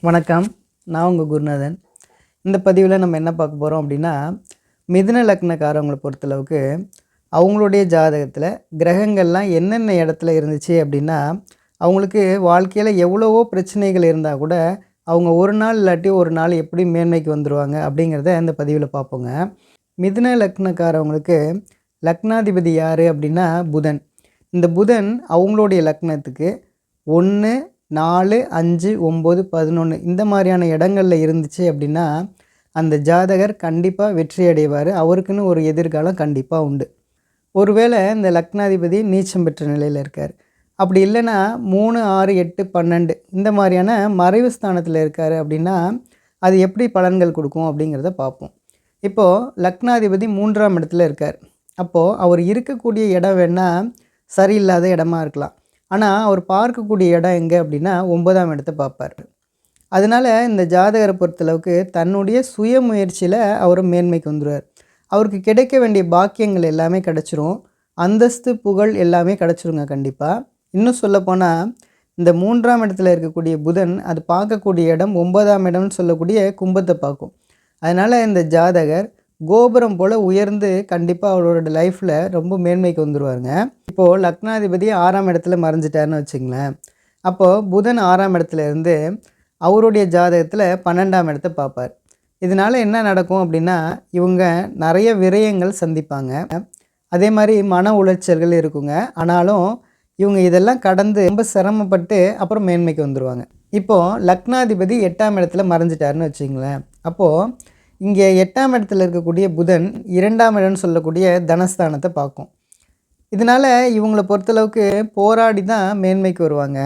வணக்கம். நான் உங்கள் குருநாதன். இந்த பதிவில் நம்ம என்ன பார்க்க போகிறோம் அப்படின்னா, மிதுன லக்னக்காரவங்களை பொறுத்தளவுக்கு அவங்களுடைய ஜாதகத்தில் கிரகங்கள்லாம் என்னென்ன இடத்துல இருந்துச்சு அப்படின்னா, அவங்களுக்கு வாழ்க்கையில் எவ்வளவோ பிரச்சனைகள் இருந்தால் கூட அவங்க ஒரு நாள் இல்லாட்டி ஒரு நாள் எப்படி மேன்மைக்கு வந்துடுவாங்க அப்படிங்கிறத இந்த பதிவில் பார்ப்போங்க. மிதுன லக்னக்காரவங்களுக்கு லக்னாதிபதி யார் அப்படின்னா புதன். இந்த புதன் அவங்களுடைய லக்னத்துக்கு 1, 4, 5, 9, 11 இந்த மாதிரியான இடங்களில் இருந்துச்சு அப்படின்னா அந்த ஜாதகர் கண்டிப்பாக வெற்றி அடைவார். அவருக்குன்னு ஒரு எதிர்காலம் கண்டிப்பாக உண்டு. ஒருவேளை இந்த லக்னாதிபதி நீச்சம் பெற்ற நிலையில் இருக்கார், அப்படி இல்லைன்னா 3, 6, 8, 12 இந்த மாதிரியான மறைவு ஸ்தானத்தில் இருக்கார் அப்படின்னா அது எப்படி பலன்கள் கொடுக்கும் அப்படிங்கிறத பார்ப்போம். இப்போது லக்னாதிபதி 3ஆம் இடத்துல இருக்கார். அப்போது அவர் இருக்கக்கூடிய இடம் வேணால் சரியில்லாத இடமா இருக்கலாம். ஆனால் அவர் பார்க்கக்கூடிய இடம் எங்கே அப்படின்னா 9ஆம் இடத்தை பார்ப்பார். அதனால் இந்த ஜாதகரை பொறுத்தளவுக்கு தன்னுடைய சுய முயற்சியில் அவர் மேன்மைக்கு வந்துடுவார். அவருக்கு கிடைக்க வேண்டிய பாக்கியங்கள் எல்லாமே கிடச்சிரும். அந்தஸ்து புகழ் எல்லாமே கிடச்சிருங்க கண்டிப்பாக. இன்னும் சொல்லப்போனால் இந்த 3ஆம் இடத்துல இருக்கக்கூடிய புதன் அது பார்க்கக்கூடிய இடம் 9ஆம் இடம்னு சொல்லக்கூடிய கும்பத்தை பார்க்கும். அதனால் இந்த ஜாதகர் கோபுரம் போல் உயர்ந்து கண்டிப்பாக அவரோட லைஃப்பில் ரொம்ப மேன்மைக்கு வந்துடுவாருங்க. இப்போது லக்னாதிபதி 6ஆம் இடத்துல மறைஞ்சிட்டாருன்னு வச்சுங்களேன். அப்போது புதன் 6ஆம் இடத்துல இருந்து அவருடைய ஜாதகத்தில் 12ஆம் இடத்தை பார்ப்பார். இதனால் என்ன நடக்கும் அப்படின்னா இவங்க நிறைய விரயங்கள் சந்திப்பாங்க. அதே மாதிரி மன உளைச்சல்கள் இருக்குங்க. ஆனாலும் இவங்க இதெல்லாம் கடந்து ரொம்ப சிரமப்பட்டு அப்புறம் மேன்மைக்கு வந்துடுவாங்க. இப்போது லக்னாதிபதி 8ஆம் இடத்துல மறைஞ்சிட்டாருன்னு வச்சுங்களேன். அப்போது இங்கே 8ஆம் இடத்துல இருக்கக்கூடிய புதன் 2ஆம் இடம்னு சொல்லக்கூடிய தனஸ்தானத்தை பார்க்கும். இதனால் இவங்களை பொறுத்தளவுக்கு போராடி தான் மேன்மைக்கு வருவாங்க.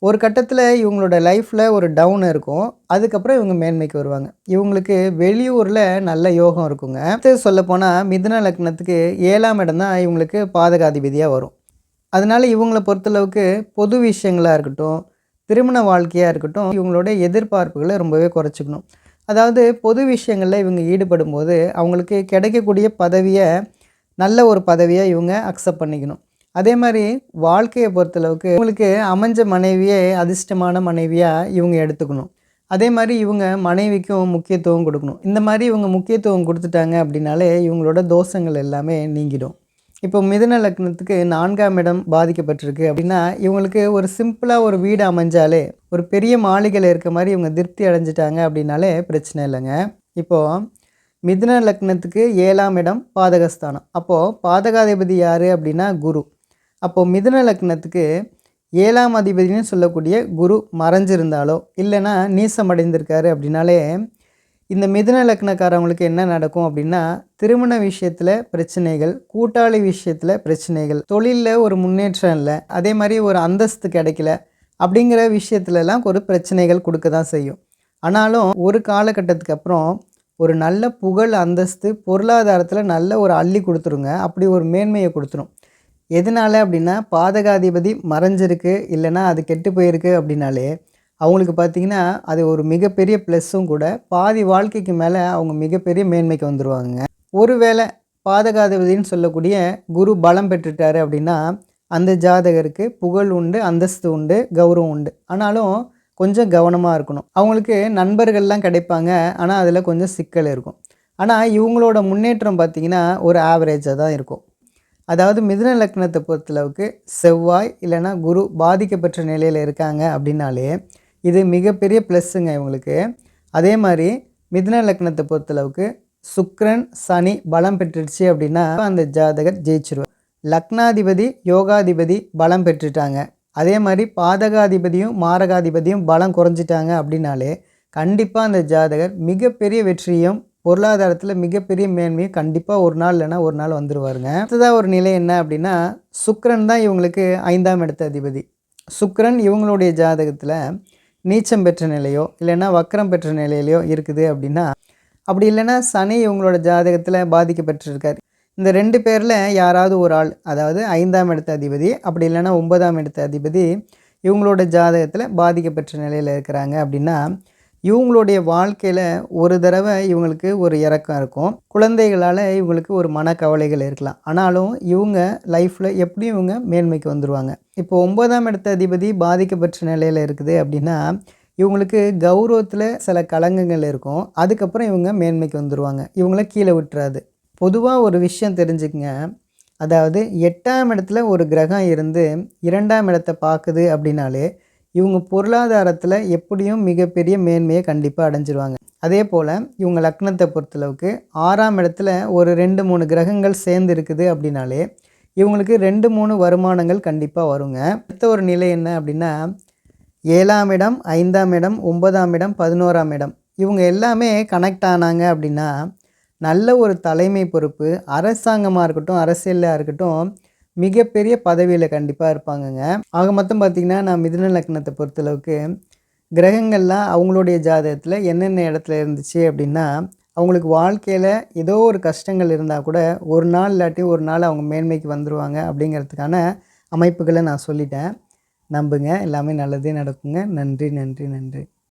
ஒரு கட்டத்தில் இவங்களோட லைஃப்பில் ஒரு டவுன் இருக்கும். அதுக்கப்புறம் இவங்க மேன்மைக்கு வருவாங்க. இவங்களுக்கு வெளியூரில் நல்ல யோகம் இருக்குங்க. அடுத்து சொல்லப்போனால் மிதுன லக்னத்துக்கு 7ஆம் இடம் தான் இவங்களுக்கு பாதகாதிபதியாக வரும். அதனால் இவங்களை பொறுத்தளவுக்கு பொது விஷயங்களாக இருக்கட்டும், திருமண வாழ்க்கையாக இருக்கட்டும், இவங்களோட எதிர்பார்ப்புகளை ரொம்பவே குறைச்சிக்கணும். அதாவது பொது விஷயங்களில் இவங்க ஈடுபடும் போது அவங்களுக்கு கிடைக்கக்கூடிய பதவியை நல்ல ஒரு பதவியை இவங்க அக்செப்ட் பண்ணிக்கணும். அதே மாதிரி வாழ்க்கையை பொறுத்தளவுக்கு இவங்களுக்கு அமைஞ்ச மனைவியை அதிர்ஷ்டமான மனைவியாக இவங்க எடுத்துக்கணும். அதே மாதிரி இவங்க மனைவிக்கும் முக்கியத்துவம் கொடுக்கணும். இந்த மாதிரி இவங்க முக்கியத்துவம் கொடுத்துட்டாங்க அப்படின்னாலே இவங்களோட தோஷங்கள் எல்லாமே நீங்கிடும். இப்போ மிதுன லக்னத்துக்கு 4ஆம் இடம் பாதிக்கப்பட்டிருக்கு அப்படின்னா இவங்களுக்கு ஒரு சிம்பிளாக ஒரு வீடு அமைஞ்சாலே ஒரு பெரிய மாளிகையில் இருக்க மாதிரி இவங்க திருப்தி அடைஞ்சிட்டாங்க அப்படின்னாலே பிரச்சனை இல்லைங்க. இப்போது மிதுன லக்னத்துக்கு 7ஆம் இடம் பாதகஸ்தானம். அப்போது பாதகாதிபதி யார் அப்படின்னா குரு. அப்போது மிதுன லக்னத்துக்கு 7ஆம் அதிபதினு சொல்லக்கூடிய குரு மறைஞ்சிருந்தாலோ இல்லைன்னா நீசம் அடைந்திருக்காரு அப்படின்னாலே இந்த மிதுன லக்னக்காரவங்களுக்கு என்ன நடக்கும் அப்படின்னா திருமண விஷயத்தில் பிரச்சனைகள், கூட்டாளி விஷயத்தில் பிரச்சனைகள், தொழிலில் ஒரு முன்னேற்றம் இல்லை, அதே மாதிரி ஒரு அந்தஸ்து கிடைக்கல அப்படிங்கிற விஷயத்துலலாம் ஒரு பிரச்சனைகள் கொடுக்க தான் செய்யும். ஆனாலும் ஒரு காலகட்டத்துக்கு அப்புறம் ஒரு நல்ல புகழ், அந்தஸ்து, பொருளாதாரத்தில் நல்ல ஒரு அள்ளி கொடுத்துருங்க. அப்படி ஒரு மேன்மையை கொடுத்துரும். எதனால் அப்படின்னா பாதகாதிபதி மறைஞ்சிருக்கு இல்லைன்னா அது கெட்டு போயிருக்கு அப்படின்னாலே அவங்களுக்கு பார்த்திங்கன்னா அது ஒரு மிகப்பெரிய ப்ளஸ்ஸும் கூட. பாதி வாழ்க்கைக்கு மேலே அவங்க மிகப்பெரிய மேன்மைக்கு வந்துடுவாங்க. ஒருவேளை பாதகாதிபதின்னு சொல்லக்கூடிய குரு பலம் பெற்றுட்டார் அப்படின்னா அந்த ஜாதகருக்கு புகழ் உண்டு, அந்தஸ்து உண்டு, கௌரவம் உண்டு. ஆனாலும் கொஞ்சம் கவனமாக இருக்கணும். அவங்களுக்கு நண்பர்கள்லாம் கிடைப்பாங்க, ஆனால் அதில் கொஞ்சம் சிக்கல் இருக்கும். ஆனால் இவங்களோட முன்னேற்றம் பார்த்திங்கன்னா ஒரு ஆவரேஜாக தான் இருக்கும். அதாவது மிதுன லக்னத்தை பொறுத்தளவுக்கு செவ்வாய் இல்லைன்னா குரு பாதிக்கப்பட்ட நிலையில் இருக்காங்க அப்படின்னாலே இது மிகப்பெரிய ப்ளஸ்ஸுங்க இவங்களுக்கு. அதே மாதிரி மிதுன லக்னத்தை பொறுத்தளவுக்கு சுக்கிரன், சனி பலம் பெற்றுடுச்சு அப்படின்னா அந்த ஜாதகர் ஜெயிச்சிருவார். லக்னாதிபதி, யோகாதிபதி பலம் பெற்றுட்டாங்க, அதே மாதிரி பாதகாதிபதியும் மாரகாதிபதியும் பலம் குறைஞ்சிட்டாங்க அப்படின்னாலே கண்டிப்பாக அந்த ஜாதகர் மிகப்பெரிய வெற்றியும் பொருளாதாரத்தில் மிகப்பெரிய மேன்மையும் கண்டிப்பாக ஒரு நாள் இல்லைன்னா ஒரு நாள் வந்துடுவாருங்க. அடுத்ததாக ஒரு நிலை என்ன அப்படின்னா சுக்கிரன் தான் இவங்களுக்கு 5ஆம் இடத்து அதிபதி. சுக்கிரன் இவங்களுடைய ஜாதகத்தில் நீச்சம் பெற்ற நிலையோ இல்லைன்னா வக்கரம் பெற்ற நிலையிலையோ இருக்குது அப்படின்னா, அப்படி இல்லைன்னா சனி இவங்களோட ஜாதகத்தில் பாதிக்கப்பட்டிருக்கார். இந்த 2 பேரில் யாராவது ஒரு ஆள், அதாவது 5ஆம் இடத்து அதிபதி அப்படி இல்லைன்னா 9ஆம் இடத்து அதிபதி இவங்களோட ஜாதகத்தில் பாதிக்கப்பட்ட நிலையில் இருக்கிறாங்க அப்படின்னா இவங்களுடைய வாழ்க்கையில் ஒரு தடவை இவங்களுக்கு ஒரு இறக்கம் இருக்கும். குழந்தைகளால் இவங்களுக்கு ஒரு மனக்கவலைகள் இருக்கலாம். ஆனாலும் இவங்க லைஃப்பில் எப்படியும் இவங்க மேன்மைக்கு வந்துடுவாங்க. இப்போ 9ஆம் இடத்த அதிபதி பாதிக்கப்பட்ட நிலையில் இருக்குது அப்படின்னா இவங்களுக்கு கௌரவத்தில் சில களங்கங்கள் இருக்கும். அதுக்கப்புறம் இவங்க மேன்மைக்கு வந்துருவாங்க. இவங்கள கீழே விட்டுறாது. பொதுவா ஒரு விஷயம் தெரிஞ்சுக்கங்க. அதாவது 8ஆம் இடத்துல ஒரு கிரகம் இருந்து 2ஆம் இடத்த பார்க்குது அப்படின்னாலே, இவங்க பொருளாதாரத்தில எப்படியும் மிகப்பெரிய மேன்மைய கண்டிப்பா அடைஞ்சிருவாங்க. அதேபோல இவங்க லக்னத்த பொறுத்தளவுக்கு 6ஆம் இடத்துல ஒரு 2, 3 கிரகங்கள் சேர்ந்து இருக்குது அப்படின்னாலே, இவங்களுக்கு 2, 3 வருமானங்கள் கண்டிப்பா வருங்க. அடுத்த ஒரு நிலை என்ன அப்படின்னா, 7ஆம் இடம், 5ஆம் இடம், 9ஆம் இடம், 11ஆம் இடம். இவங்க எல்லாமே கனெக்ட் ஆனாங்க அப்படின்னா, நல்ல ஒரு தலைமை பொறுப்பு, அரசாங்கமா இருக்கட்டும், அரசியலா இருக்கட்டும், மிகப்பெரிய பதவியில கண்டிப்பா இருப்பாங்கங்க. ஆக மொத்தம் பார்த்தீங்கன்னா, நான் மிதுன லக்னத்த பொறுத்தளவுக்கு, கிரகங்கள்லாம் அவங்களுடைய ஜாதகத்தில என்னென்ன இடத்துல இருந்துச்சு அப்படின்னா, அவங்களுக்கு வாழ்க்கையில ஏதோ ஒரு கஷ்டங்கள் இருந்தா கூட, ஒரு நாள் இல்லாட்டி ஒரு நாள் அவங்க மேன்மைக்கு வந்துருவாங்க அப்படிங்கிறதுக்கான அமைப்புகள நான் சொல்லிட்டேன். நம்புங்க. எல்லாமே நல்லதே நடக்குங்க. நன்றி, நன்றி, நன்றி.